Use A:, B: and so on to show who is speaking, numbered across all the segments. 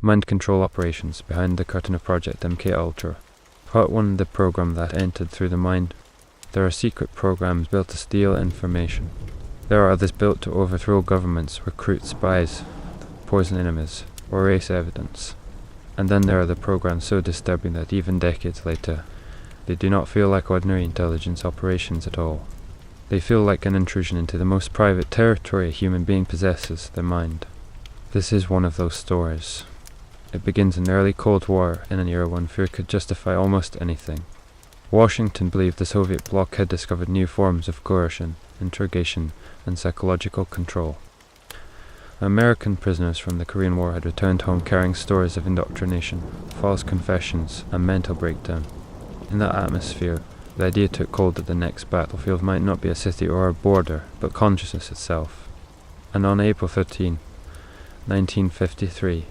A: Mind control operations behind the curtain of Project MKUltra. Part 1, the program that entered through the mind. There are secret programs built to steal information. There are others built to overthrow governments, recruit spies, poison enemies, or erase evidence. And then there are the programs so disturbing that even decades later, they do not feel like ordinary intelligence operations at all. They feel like an intrusion into the most private territory a human being possesses, their mind. This is one of those stories. It begins in the early Cold War, in an era when fear could justify almost anything. Washington believed the Soviet bloc had discovered new forms of coercion, interrogation, and psychological control. American prisoners from the Korean War had returned home carrying stories of indoctrination, false confessions, and mental breakdown. In that atmosphere, the idea took hold that the next battlefield might not be a city or a border, but consciousness itself. And on April 13, 1953,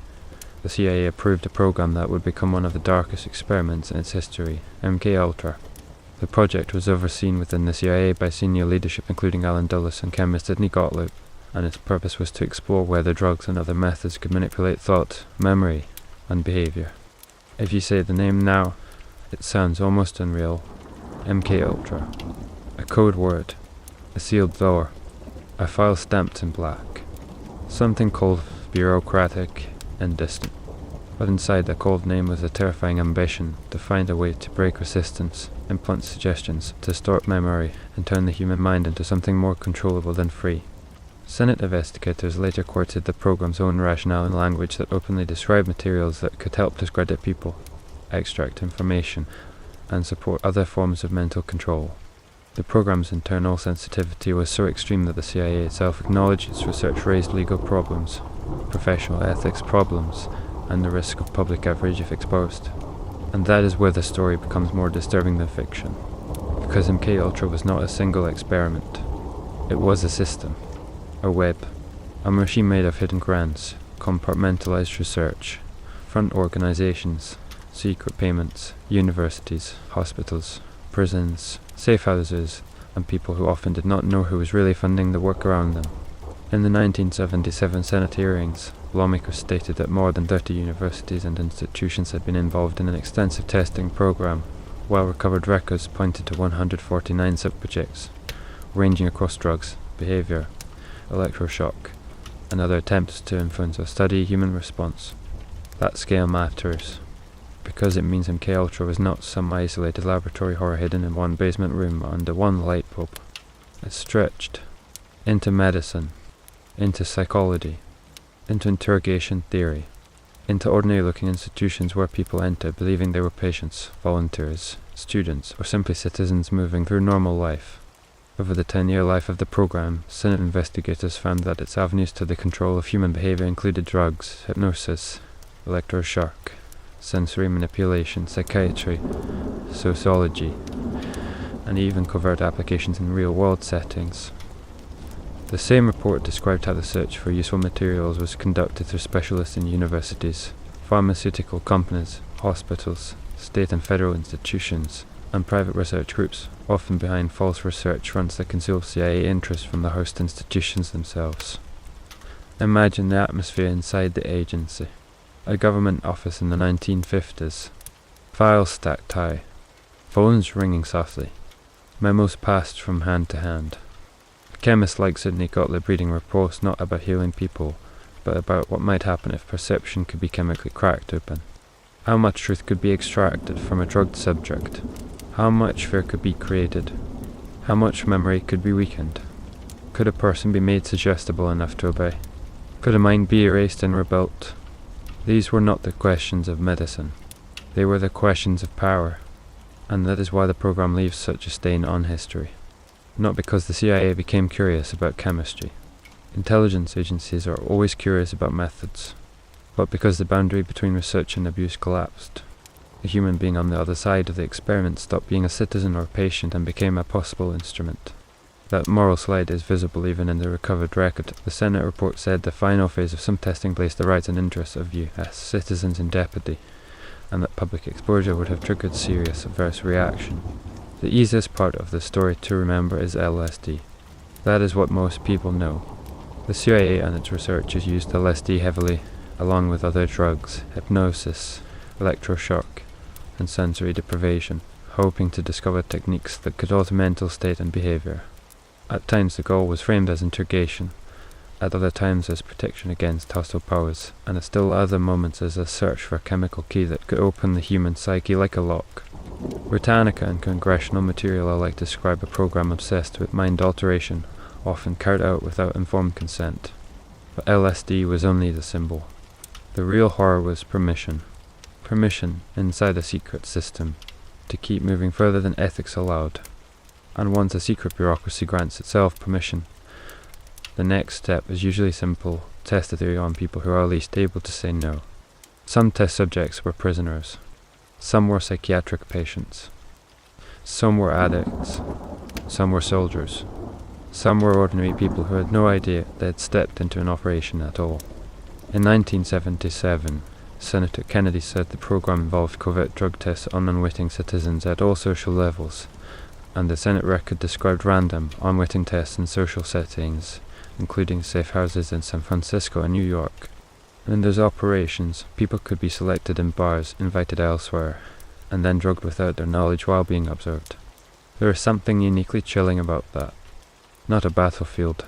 A: the CIA approved a program that would become one of the darkest experiments in its history, MKUltra. The project was overseen within the CIA by senior leadership including Alan Dulles and chemist Sidney Gottlieb, and its purpose was to explore whether drugs and other methods could manipulate thought, memory, and behavior. If you say the name now, it sounds almost unreal. MKUltra. A code word. A sealed door. A file stamped in black. Something cold, bureaucratic, and distant. But inside the cold name was a terrifying ambition to find a way to break resistance, implant suggestions, distort memory, and turn the human mind into something more controllable than free. Senate investigators later quoted the program's own rationale in language that openly described materials that could help discredit people, extract information, and support other forms of mental control. The program's internal sensitivity was so extreme that the CIA itself acknowledged its research raised legal problems, professional ethics problems, and the risk of public outrage if exposed. And that is where the story becomes more disturbing than fiction. Because MKUltra was not a single experiment. It was a system. A web. A machine made of hidden grants, compartmentalized research, front organizations, secret payments, universities, hospitals, prisons, safe houses, and people who often did not know who was really funding the work around them. In the 1977 Senate hearings, lawmakers stated that more than 30 universities and institutions had been involved in an extensive testing program, while recovered records pointed to 149 subjects, ranging across drugs, behavior, electroshock, and other attempts to influence or study human response. That scale matters, because it means MKUltra was not some isolated laboratory horror hidden in one basement room under one light bulb. It stretched into medicine, into psychology, into interrogation theory, into ordinary-looking institutions where people enter believing they were patients, volunteers, students, or simply citizens moving through normal life. Over the 10-year life of the program, Senate investigators found that its avenues to the control of human behavior included drugs, hypnosis, electroshock, sensory manipulation, psychiatry, sociology, and even covert applications in real-world settings. The same report described how the search for useful materials was conducted through specialists in universities, pharmaceutical companies, hospitals, state and federal institutions, and private research groups, often behind false research fronts that conceal CIA interests from the host institutions themselves. Imagine the atmosphere inside the agency. A government office in the 1950s. Files stacked high. Phones ringing softly. Memos passed from hand to hand. Chemists like Sidney Gottlieb reading reports not about healing people, but about what might happen if perception could be chemically cracked open. How much truth could be extracted from a drugged subject? How much fear could be created? How much memory could be weakened? Could a person be made suggestible enough to obey? Could a mind be erased and rebuilt? These were not the questions of medicine. They were the questions of power, and that is why the program leaves such a stain on history. Not because the CIA became curious about chemistry. Intelligence agencies are always curious about methods, but because the boundary between research and abuse collapsed. The human being on the other side of the experiment stopped being a citizen or patient and became a possible instrument. That moral slide is visible even in the recovered record. The Senate report said the final phase of some testing placed the rights and interests of you as citizens in jeopardy, and that public exposure would have triggered serious adverse reaction. The easiest part of the story to remember is LSD. That is what most people know. The CIA and its researchers used LSD heavily, along with other drugs, hypnosis, electroshock, and sensory deprivation, hoping to discover techniques that could alter mental state and behavior. At times the goal was framed as interrogation, at other times as protection against hostile powers, and at still other moments as a search for a chemical key that could open the human psyche like a lock. Britannica and congressional material alike describe a program obsessed with mind alteration, often carried out without informed consent. But LSD was only the symbol. The real horror was permission. Permission inside a secret system to keep moving further than ethics allowed. And once a secret bureaucracy grants itself permission, the next step is usually simple: test the theory on people who are at least able to say no. Some test subjects were prisoners. Some were psychiatric patients. Some were addicts. Some were soldiers. Some were ordinary people who had no idea they had stepped into an operation at all. In 1977, Senator Kennedy said the program involved covert drug tests on unwitting citizens at all social levels, and the Senate record described random, unwitting tests in social settings, including safe houses in San Francisco and New York. In those operations, people could be selected in bars, invited elsewhere, and then drugged without their knowledge while being observed. There is something uniquely chilling about that. Not a battlefield,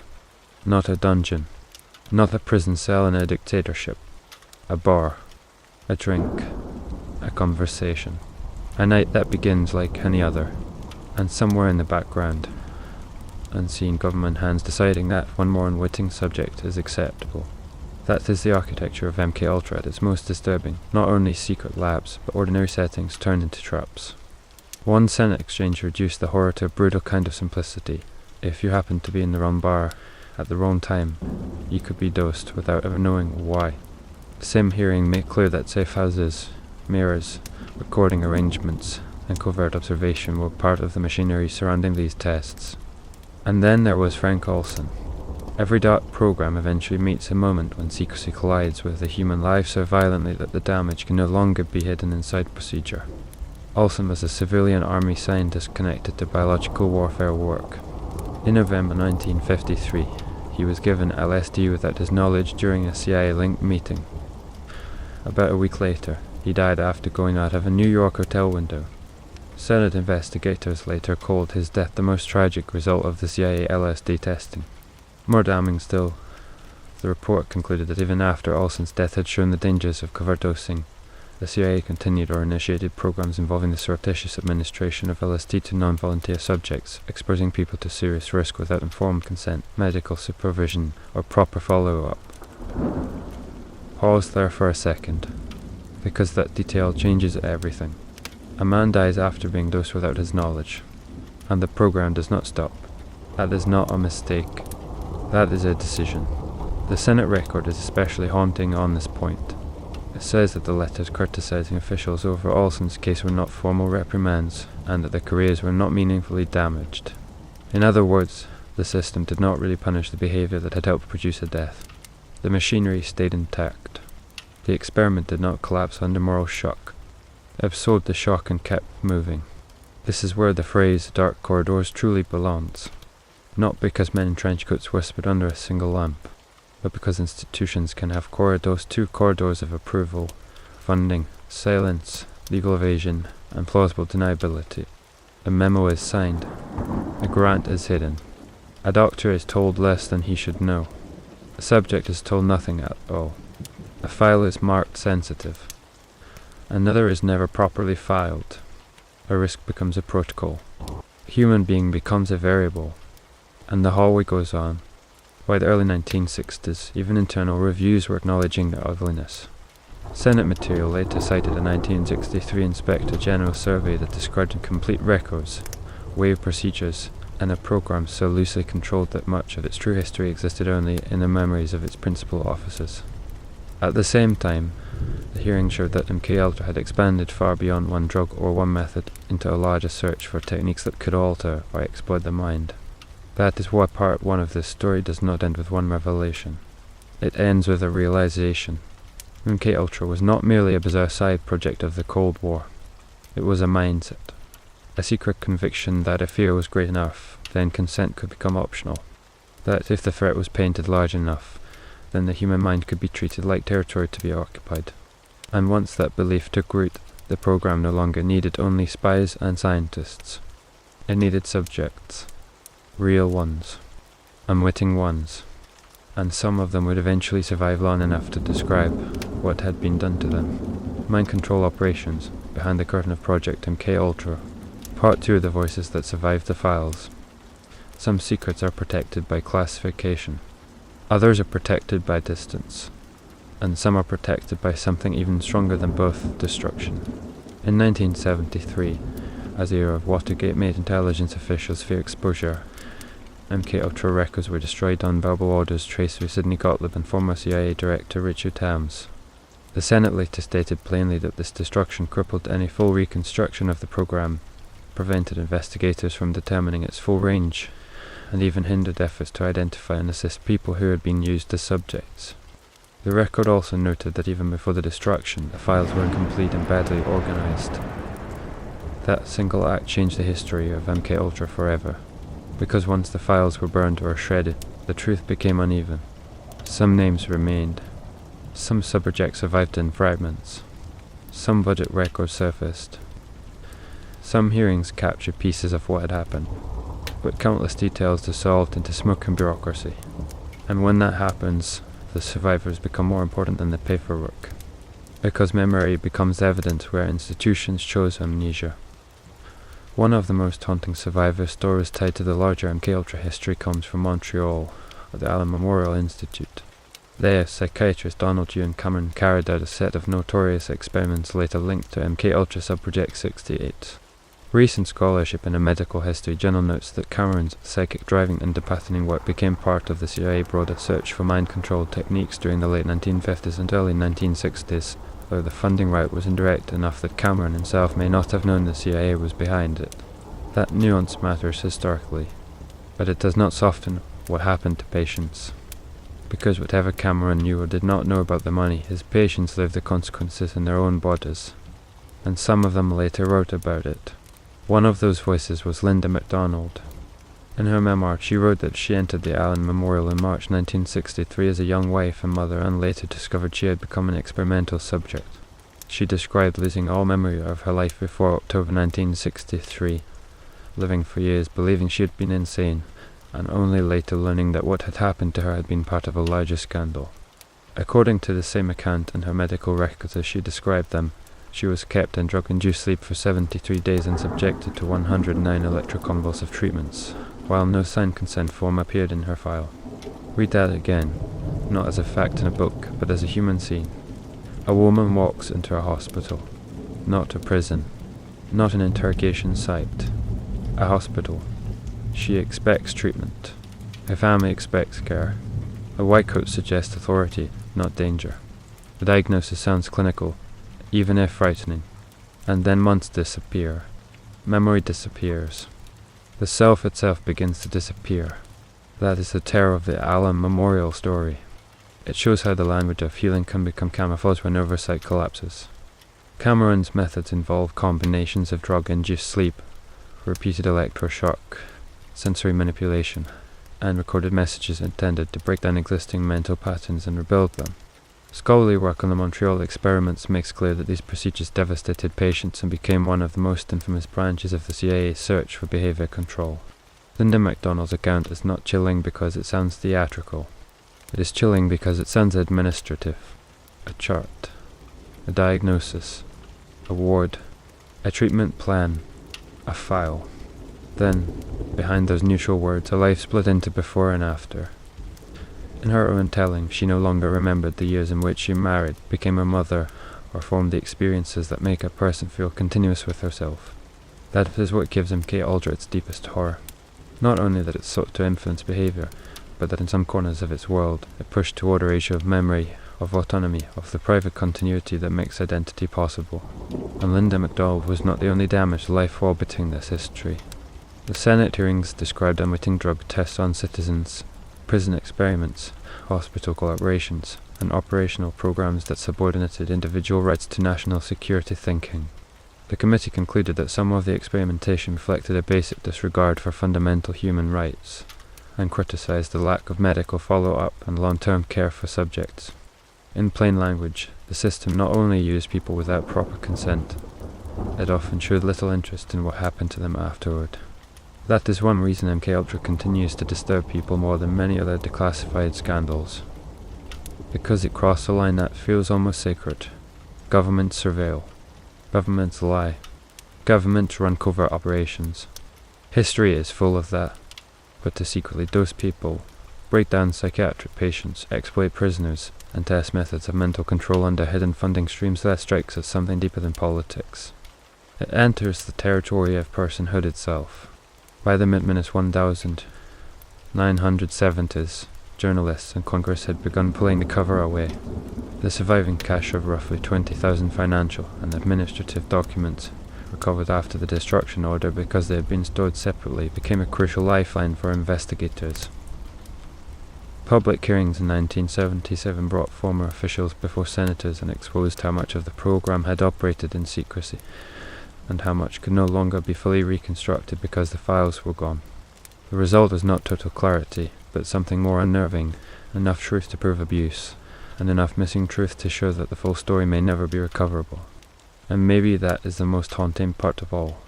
A: not a dungeon, not a prison cell in a dictatorship. A bar, a drink, a conversation. A night that begins like any other, and somewhere in the background, unseen government hands deciding that one more unwitting subject is acceptable. That is the architecture of MKUltra at its most disturbing. Not only secret labs, but ordinary settings turned into traps. One Senate exchange reduced the horror to a brutal kind of simplicity. If you happened to be in the wrong bar at the wrong time, you could be dosed without ever knowing why. Sim hearing made clear that safe houses, mirrors, recording arrangements, and covert observation were part of the machinery surrounding these tests. And then there was Frank Olson. Every dark program eventually meets a moment when secrecy collides with the human life so violently that the damage can no longer be hidden inside procedure. Olson was a civilian army scientist connected to biological warfare work. In November 1953, he was given LSD without his knowledge during a CIA-linked meeting. About a week later, he died after going out of a New York hotel window. Senate investigators later called his death the most tragic result of the CIA LSD testing. More damning still, the report concluded that even after Olson's death had shown the dangers of covert dosing, the CIA continued or initiated programs involving the surreptitious administration of LSD to non-volunteer subjects, exposing people to serious risk without informed consent, medical supervision, or proper follow-up. Pause there for a second, because that detail changes everything. A man dies after being dosed without his knowledge, and the program does not stop. That is not a mistake. That is a decision. The Senate record is especially haunting on this point. It says that the letters criticizing officials over Olson's case were not formal reprimands, and that their careers were not meaningfully damaged. In other words, the system did not really punish the behavior that had helped produce a death. The machinery stayed intact. The experiment did not collapse under moral shock. It absorbed the shock and kept moving. This is where the phrase "dark corridors" truly belongs. Not because men in trench coats whispered under a single lamp, but because institutions can have corridors, two corridors of approval, funding, silence, legal evasion, and plausible deniability. A memo is signed. A grant is hidden. A doctor is told less than he should know. A subject is told nothing at all. A file is marked sensitive. Another is never properly filed. A risk becomes a protocol. A human being becomes a variable. And the hallway goes on. By the early 1960s, even internal reviews were acknowledging the ugliness. Senate material later cited a 1963 Inspector General survey that described incomplete records, waived procedures, and a program so loosely controlled that much of its true history existed only in the memories of its principal officers. At the same time, the hearing showed that MKUltra had expanded far beyond one drug or one method into a larger search for techniques that could alter or exploit the mind. That is why part 1 of this story does not end with one revelation. It ends with a realization. MKUltra was not merely a bizarre side project of the Cold War. It was a mindset. A secret conviction that if fear was great enough, then consent could become optional. That if the threat was painted large enough, then the human mind could be treated like territory to be occupied. And once that belief took root, the program no longer needed only spies and scientists. It needed subjects, real ones, unwitting ones, and some of them would eventually survive long enough to describe what had been done to them. Mind control operations, behind the curtain of Project MKUltra. Part 2 of the voices that survived the files. Some secrets are protected by classification. Others are protected by distance. And some are protected by something even stronger than both: destruction. In 1973, as the era of Watergate made intelligence officials fear exposure, MKUltra records were destroyed on verbal orders traced through Sidney Gottlieb and former CIA Director Richard Tams. The Senate later stated plainly that this destruction crippled any full reconstruction of the program, prevented investigators from determining its full range, and even hindered efforts to identify and assist people who had been used as subjects. The record also noted that even before the destruction, the files were incomplete and badly organized. That single act changed the history of MKUltra forever, because once the files were burned or shredded, the truth became uneven. Some names remained. Some subjects survived in fragments. Some budget records surfaced. Some hearings captured pieces of what had happened, but countless details dissolved into smoke and bureaucracy. And when that happens, the survivors become more important than the paperwork, because memory becomes evident where institutions chose amnesia. One of the most haunting survivor stories tied to the larger MKUltra history comes from Montreal, at the Allen Memorial Institute. There, psychiatrist Donald Ewan Cameron carried out a set of notorious experiments later linked to MKUltra Subproject 68. Recent scholarship in a medical history journal notes that Cameron's psychic driving and patterning work became part of the CIA broader search for mind control techniques during the late 1950s and early 1960s, though the funding route was indirect enough that Cameron himself may not have known the CIA was behind it. That nuance matters historically, but it does not soften what happened to patients. Because whatever Cameron knew or did not know about the money, his patients lived the consequences in their own bodies, and some of them later wrote about it. One of those voices was Linda MacDonald. In her memoir, she wrote that she entered the Allen Memorial in March 1963 as a young wife and mother, and later discovered she had become an experimental subject. She described losing all memory of her life before October 1963, living for years believing she had been insane, and only later learning that what had happened to her had been part of a larger scandal. According to the same account in her medical records as she described them, she was kept in drug-induced sleep for 73 days and subjected to 109 electroconvulsive treatments, while no signed consent form appeared in her file. Read that again, not as a fact in a book, but as a human scene. A woman walks into a hospital, not a prison, not an interrogation site, a hospital. She expects treatment. Her family expects care. A white coat suggests authority, not danger. The diagnosis sounds clinical, even if frightening, and then months disappear. Memory disappears. The self itself begins to disappear. That is the terror of the Allen Memorial story. It shows how the language of healing can become camouflaged when oversight collapses. Cameron's methods involve combinations of drug-induced sleep, repeated electroshock, sensory manipulation, and recorded messages intended to break down existing mental patterns and rebuild them. Scholarly work on the Montreal experiments makes clear that these procedures devastated patients and became one of the most infamous branches of the CIA's search for behavior control. Linda MacDonald's account is not chilling because it sounds theatrical. It is chilling because it sounds administrative. A chart, a diagnosis, a ward, a treatment plan, a file. Then, behind those neutral words, a life split into before and after. In her own telling, she no longer remembered the years in which she married, became a mother, or formed the experiences that make a person feel continuous with herself. That is what gives MKUltra its deepest horror. Not only that it sought to influence behavior, but that in some corners of its world, it pushed toward a ratio of memory, of autonomy, of the private continuity that makes identity possible. And Linda MacDonald was not the only damaged life orbiting this history. The Senate hearings described unwitting drug tests on citizens, prison experiments, hospital collaborations, and operational programs that subordinated individual rights to national security thinking. The committee concluded that some of the experimentation reflected a basic disregard for fundamental human rights, and criticised the lack of medical follow-up and long-term care for subjects. In plain language, the system not only used people without proper consent, it often showed little interest in what happened to them afterward. That is one reason MKUltra continues to disturb people more than many other declassified scandals. Because it crossed a line that feels almost sacred. Governments surveil. Governments lie. Governments run covert operations. History is full of that. But to secretly dose people, break down psychiatric patients, exploit prisoners, and test methods of mental control under hidden funding streams, that strikes at something deeper than politics. It enters the territory of personhood itself. By the mid-1970s, journalists and Congress had begun pulling the cover away. The surviving cache of roughly 20,000 financial and administrative documents recovered after the destruction order because they had been stored separately became a crucial lifeline for investigators. Public hearings in 1977 brought former officials before senators and exposed how much of the program had operated in secrecy and how much could no longer be fully reconstructed because the files were gone. The result was not total clarity, but something more unnerving, enough truth to prove abuse, and enough missing truth to show that the full story may never be recoverable. And maybe that is the most haunting part of all.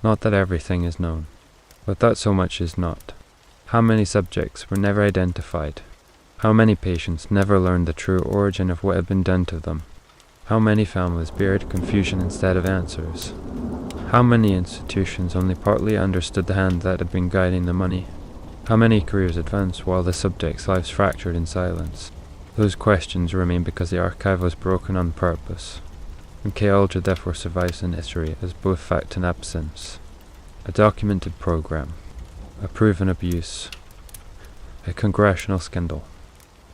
A: Not that everything is known, but that so much is not. How many subjects were never identified? How many patients never learned the true origin of what had been done to them? How many families buried confusion instead of answers? How many institutions only partly understood the hand that had been guiding the money? How many careers advanced while the subjects' lives fractured in silence? Those questions remain because the archive was broken on purpose. MKUltra therefore survives in history as both fact and absence. A documented program, a proven abuse, a congressional scandal,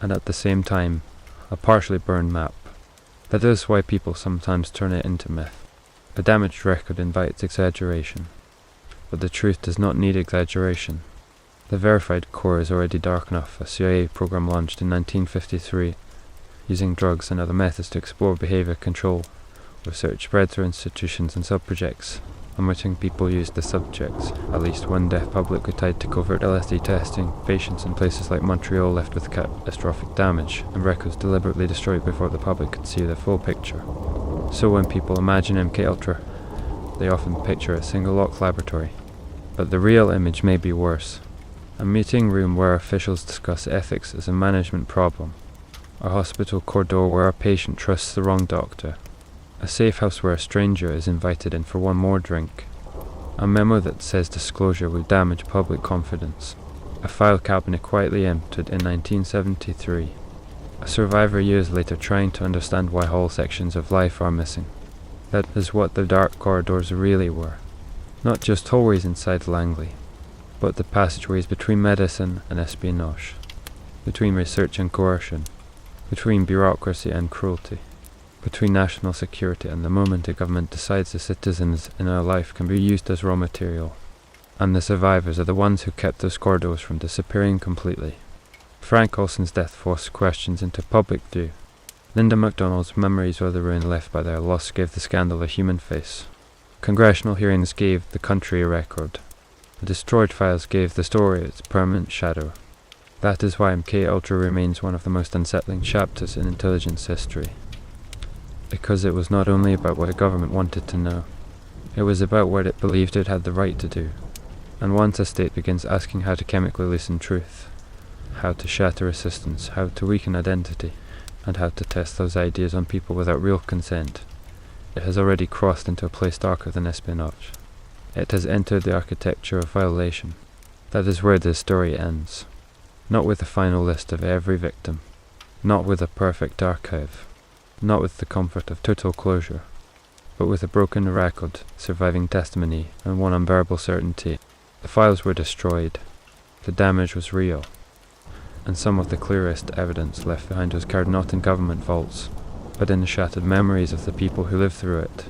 A: and at the same time, a partially burned map. That is why people sometimes turn it into myth. A damaged record invites exaggeration, but the truth does not need exaggeration. The verified core is already dark enough. A CIA program launched in 1953, using drugs and other methods to explore behavior control. Research spread through institutions and sub-projects, omitting people used as subjects. At least one death publicly tied to covert LSD testing, patients in places like Montreal left with catastrophic damage, and records deliberately destroyed before the public could see the full picture. So when people imagine MKUltra, they often picture a single locked laboratory. But the real image may be worse. A meeting room where officials discuss ethics as a management problem. A hospital corridor where a patient trusts the wrong doctor. A safe house where a stranger is invited in for one more drink. A memo that says disclosure will damage public confidence. A file cabinet quietly emptied in 1973. A survivor years later trying to understand why whole sections of life are missing. That is what the dark corridors really were. Not just hallways inside Langley, but the passageways between medicine and espionage. Between research and coercion. Between bureaucracy and cruelty. Between national security and the moment a government decides the citizens in our life can be used as raw material. And the survivors are the ones who kept those corridors from disappearing completely. Frank Olson's death forced questions into public view. Linda MacDonald's memories of the ruin left by their loss gave the scandal a human face. Congressional hearings gave the country a record. The destroyed files gave the story its permanent shadow. That is why MKUltra remains one of the most unsettling chapters in intelligence history. Because it was not only about what the government wanted to know, it was about what it believed it had the right to do. And once a state begins asking how to chemically loosen truth, how to shatter resistance, how to weaken identity, and how to test those ideas on people without real consent, it has already crossed into a place darker than espionage. It has entered the architecture of violation. That is where this story ends. Not with a final list of every victim, not with a perfect archive, not with the comfort of total closure, but with a broken record, surviving testimony, and one unbearable certainty. The files were destroyed. The damage was real. And some of the clearest evidence left behind was carried not in government vaults, but in the shattered memories of the people who lived through it.